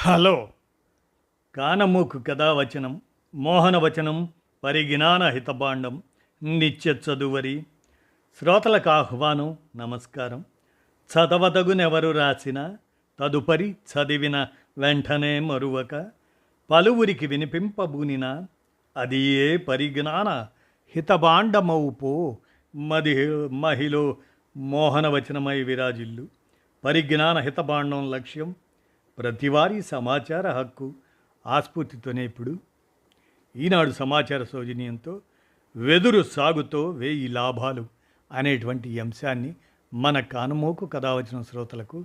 Hello కానమూకు కథావచనం మోహనవచనం పరిజ్ఞాన హితబాండం నిత్య చదువరి శ్రోతలకు ఆహ్వానం నమస్కారం. చదవదగునెవరు రాసిన తదుపరి చదివిన వెంటనే మరువక పలువురికి వినిపింపబూనిన అది ఏ పరిజ్ఞాన హితబాండమౌపో మది మహిలో మోహనవచనమై విరాజిల్లు. పరిజ్ఞాన హితబాండం లక్ష్యం ప్రతివారీ సమాచార హక్కు ఆస్ఫూర్తితోనే ఇప్పుడు ఈనాడు సమాచార సౌజన్యంతో వెదురు సాగుతో 1000 లాభాలు అనేటువంటి అంశాన్ని మన కానమోకు కథావచన శ్రోతలకు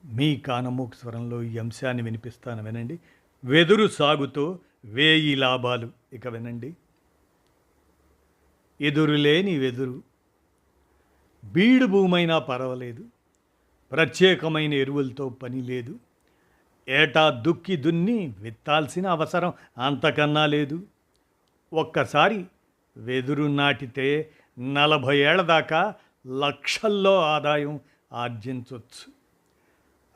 మీ కానమోకు స్వరంలో ఈ అంశాన్ని వినిపిస్తాను, వినండి. వెదురు సాగుతో 1000 లాభాలు. ఇక వినండి. ఎదురులేని వెదురు బీడు భూమైనా పర్వాలేదు, ప్రత్యేకమైన ఎరువులతో పని లేదు, ఏటా దుక్కి దున్ని విత్తాల్సిన అవసరం అంతకన్నా లేదు. ఒక్కసారి వెదురు నాటితే 40 ఏళ్ల దాకా లక్షల్లో ఆదాయం ఆర్జించవచ్చు.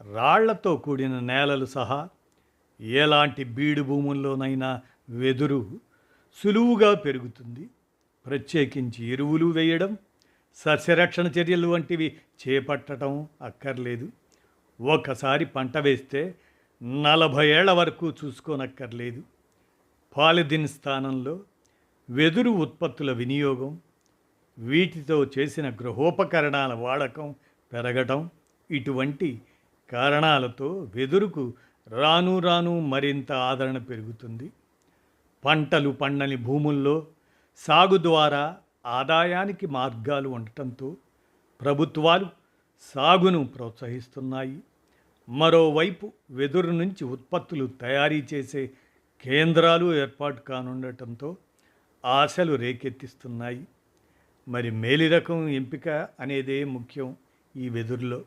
రాళ్లతో కూడిన నేలలు సహా ఎలాంటి బీడు భూముల్లోనైనా వెదురు సులువుగా పెరుగుతుంది. ప్రత్యేకించి ఎరువులు వేయడం, సస్యరక్షణ చర్యలు వంటివి చేపట్టడం అక్కర్లేదు. ఒకసారి పంట వేస్తే 40 ఏళ్ల వరకు చూసుకోనక్కర్లేదు. పాలిథిన్ స్థానంలో వెదురు ఉత్పత్తుల వినియోగం, వీటితో చేసిన గృహోపకరణాల వాడకం పెరగటం, ఇటువంటి కారణాలతో వెదురుకు రాను రాను మరింత ఆదరణ పెరుగుతుంది. పంటలు పండని భూముల్లో సాగు ద్వారా ఆదాయానికి మార్గాలు ఉండటంతో ప్రభుత్వాలు సాగును ప్రోత్సహిస్తున్నాయి. మరోవైపు వెదురు నుంచి ఉత్పత్తులు తయారీ చేసే కేంద్రాలు ఏర్పాటు కానుండటంతో ఆశలు రేకెత్తిస్తున్నాయి. మరి మేలి రకం ఎంపిక అనేదే ముఖ్యం ఈ వెదురులో.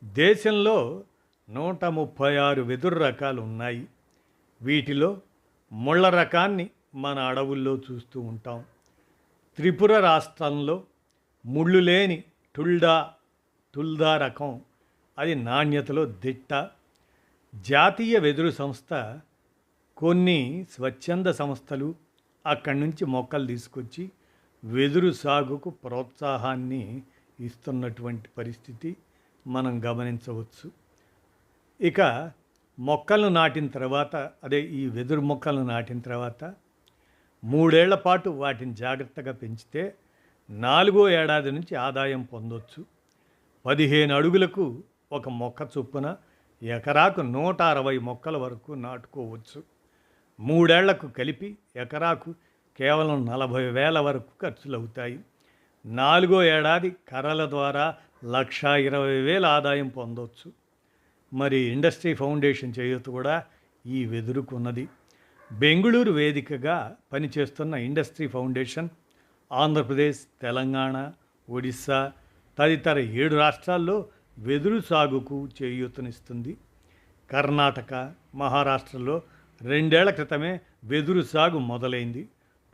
దేశంలో 136 వెదురు రకాలు ఉన్నాయి. వీటిలో ముళ్ళ రకాన్ని మన అడవుల్లో చూస్తూ ఉంటాం. త్రిపుర రాష్ట్రంలో ముళ్ళు లేని టుల్దా రకం, అది నాణ్యతలో దిట్ట. జాతీయ వెదురు సంస్థ కొన్ని స్వచ్ఛంద సంస్థలు అక్కడి నుంచి మొక్కలు తీసుకొచ్చి వెదురు సాగుకు ప్రోత్సాహాన్ని ఇస్తున్నటువంటి పరిస్థితి మనం గమనించవచ్చు. ఇక మొక్కలను నాటిన తర్వాత, ఈ వెదురు మొక్కలను నాటిన తర్వాత 3 ఏళ్ల పాటు వాటిని జాగ్రత్తగా పెంచితే 4వ ఏడాది నుంచి ఆదాయం పొందొచ్చు. 15 అడుగులకు ఒక మొక్క చొప్పున ఎకరాకు 160 మొక్కల వరకు నాటుకోవచ్చు. 3 ఏళ్లకు కలిపి ఎకరాకు కేవలం 40,000 వరకు ఖర్చులు అవుతాయి. 4వ ఏడాది కర్రల ద్వారా 1,20,000 ఆదాయం పొందవచ్చు. మరి ఇండస్ట్రీ ఫౌండేషన్ చేయూత కూడా ఈ వెదురుకున్నది. బెంగుళూరు వేదికగా పనిచేస్తున్న ఇండస్ట్రీ ఫౌండేషన్ ఆంధ్రప్రదేశ్, తెలంగాణ, ఒడిశా తదితర 7 రాష్ట్రాల్లో వెదురు సాగుకు చేయూతనిస్తుంది. కర్ణాటక, మహారాష్ట్రలో 2 ఏళ్ల క్రితమే వెదురు సాగు మొదలైంది.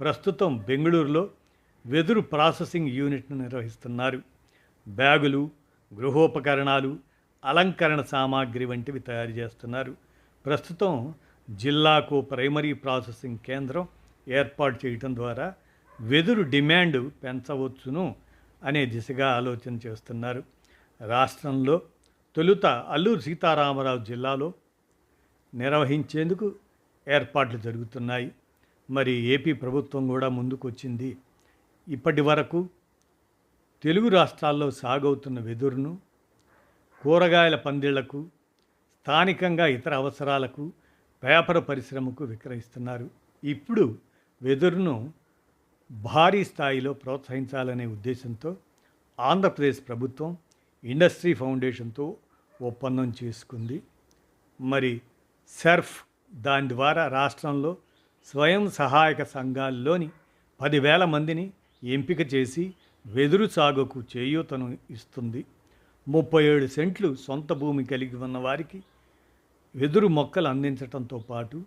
ప్రస్తుతం బెంగళూరులో వెదురు ప్రాసెసింగ్ యూనిట్ను నిర్వహిస్తున్నారు. బ్యాగులు, గృహోపకరణాలు, అలంకరణ సామాగ్రి వంటివి తయారు చేస్తున్నారు. ప్రస్తుతం జిల్లాకు ప్రైమరీ ప్రాసెసింగ్ కేంద్రం ఏర్పాటు చేయటం ద్వారా వెదురు డిమాండ్ పెంచవచ్చును అనే దిశగా ఆలోచన చేస్తున్నారు. రాష్ట్రంలో తొలుత అల్లూరు సీతారామరాజు జిల్లాలో నిర్వహించేందుకు ఏర్పాట్లు జరుగుతున్నాయి. మరి ఏపీ ప్రభుత్వం కూడా ముందుకొచ్చింది. ఇప్పటి వరకు తెలుగు రాష్ట్రాల్లో సాగవుతున్న వెదురును కూరగాయల పందిళ్లకు, స్థానికంగా ఇతర అవసరాలకు, పేపర్ పరిశ్రమకు విక్రయిస్తున్నారు. ఇప్పుడు వెదురును భారీ స్థాయిలో ప్రోత్సహించాలనే ఉద్దేశంతో ఆంధ్రప్రదేశ్ ప్రభుత్వం ఇండస్ట్రీ ఫౌండేషన్తో ఒప్పందం చేసుకుంది. మరి సర్ఫ్ దాని ద్వారా రాష్ట్రంలో స్వయం సహాయక సంఘాల్లోని 10,000 మందిని ఎంపిక చేసి వెదురు సాగుకు చేయూతను ఇస్తుంది. 37 సెంట్లు సొంత భూమి కలిగి ఉన్న వారికి వెదురు మొక్కలు అందించడంతో పాటు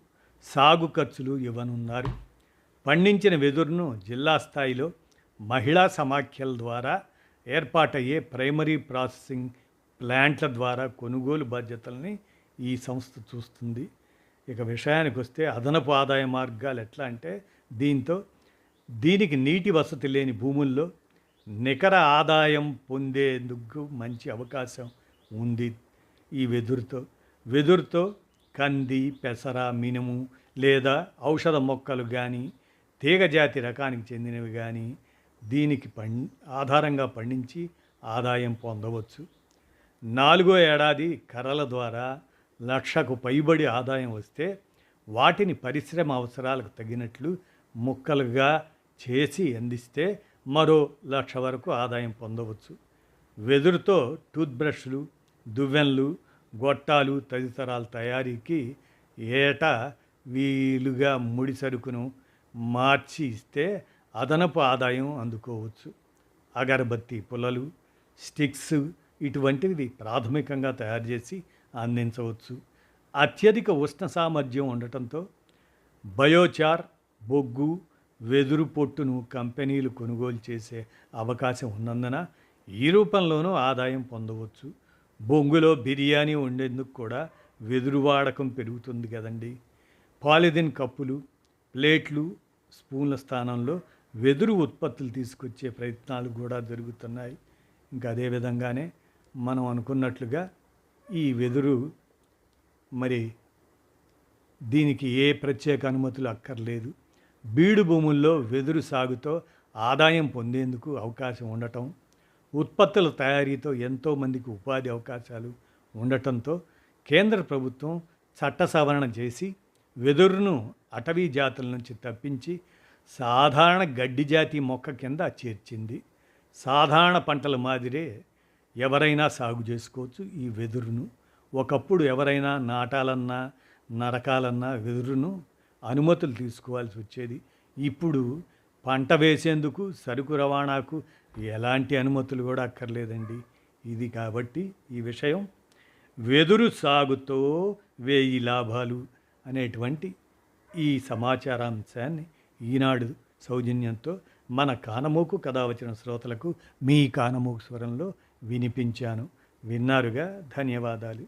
సాగు ఖర్చులు ఇవ్వనున్నారు. పండించిన వెదురును జిల్లా స్థాయిలో మహిళా సమాఖ్యల ద్వారా ఏర్పాటయ్యే ప్రైమరీ ప్రాసెసింగ్ ప్లాంట్ల ద్వారా కొనుగోలు బాధ్యతల్ని ఈ సంస్థ చూస్తుంది. ఇక విషయానికి వస్తే అదనపు ఆదాయ మార్గాలు ఎట్లా అంటే దీనికి నీటి వసతి లేని భూముల్లో నికర ఆదాయం పొందేందుకు మంచి అవకాశం ఉంది. ఈ వెదురుతో కంది, పెసర, మినుము లేదా ఔషధ మొక్కలు కానీ, తీగజాతి రకానికి చెందినవి కానీ దీనికి ఆధారంగా పండించి ఆదాయం పొందవచ్చు. 4వ ఏడాది కర్రల ద్వారా 1,00,000కు పైబడి ఆదాయం వస్తే వాటిని పరిశ్రమ అవసరాలకు తగినట్లు ముక్కలుగా చేసి అందిస్తే మరో 1,00,000 వరకు ఆదాయం పొందవచ్చు. వెదురుతో టూత్ బ్రష్లు, దువ్వెనలు, గొట్టాలు తదితరాల తయారీకి ఏటా వీలుగా ముడి సరుకును మార్చి ఇస్తే అదనపు ఆదాయం అందుకోవచ్చు. అగరబత్తి పుల్లలు, స్టిక్స్ ఇటువంటివి ప్రాథమికంగా తయారు చేసి అందించవచ్చు. అత్యధిక ఉష్ణ సామర్థ్యం ఉండటంతో బయోచార్, బొగ్గు, వెదురు పొట్టును కంపెనీలు కొనుగోలు చేసే అవకాశం ఉన్నందున ఈ రూపంలోనూ ఆదాయం పొందవచ్చు. బొంగులో బిర్యానీ వండేందుకు కూడా వెదురు వాడకం పెరుగుతుంది కదండి. పాలిథిన్ కప్పులు, ప్లేట్లు, స్పూన్ల స్థానంలో వెదురు ఉత్పత్తులు తీసుకొచ్చే ప్రయత్నాలు కూడా జరుగుతున్నాయి. ఇంకా అదేవిధంగానే మనం అనుకున్నట్లుగా ఈ వెదురు మరి దీనికి ఏ ప్రత్యేక అనుమతులు అక్కర్లేదు. బీడు భూముల్లో వెదురు సాగుతో ఆదాయం పొందేందుకు అవకాశం ఉండటం, ఉత్పత్తుల తయారీతో ఎంతోమందికి ఉపాధి అవకాశాలు ఉండటంతో కేంద్ర ప్రభుత్వం చట్ట సవరణ చేసి వెదురును అటవీ జాతుల నుంచి తప్పించి సాధారణ గడ్డి జాతి మొక్క కింద చేర్చింది. సాధారణ పంటల మాదిరే ఎవరైనా సాగు చేసుకోవచ్చు ఈ వెదురును. ఒకప్పుడు ఎవరైనా నాటాలన్నా నరకాలన్నా వెదురును అనుమతులు తీసుకోవాల్సి వచ్చేది. ఇప్పుడు పంట వేసేందుకు, సరుకు రవాణాకు ఎలాంటి అనుమతులు కూడా అక్కర్లేదండి. ఇది కాబట్టి ఈ విషయం వెదురు సాగుతో 1000 లాభాలు అనేటువంటి ఈ సమాచారాంశాన్ని ఈనాడు సౌజన్యంతో మన కానమోకు కథ వచ్చిన శ్రోతలకు మీ కానమోకు స్వరంలో వినిపించాను. విన్నారుగా, ధన్యవాదాలు.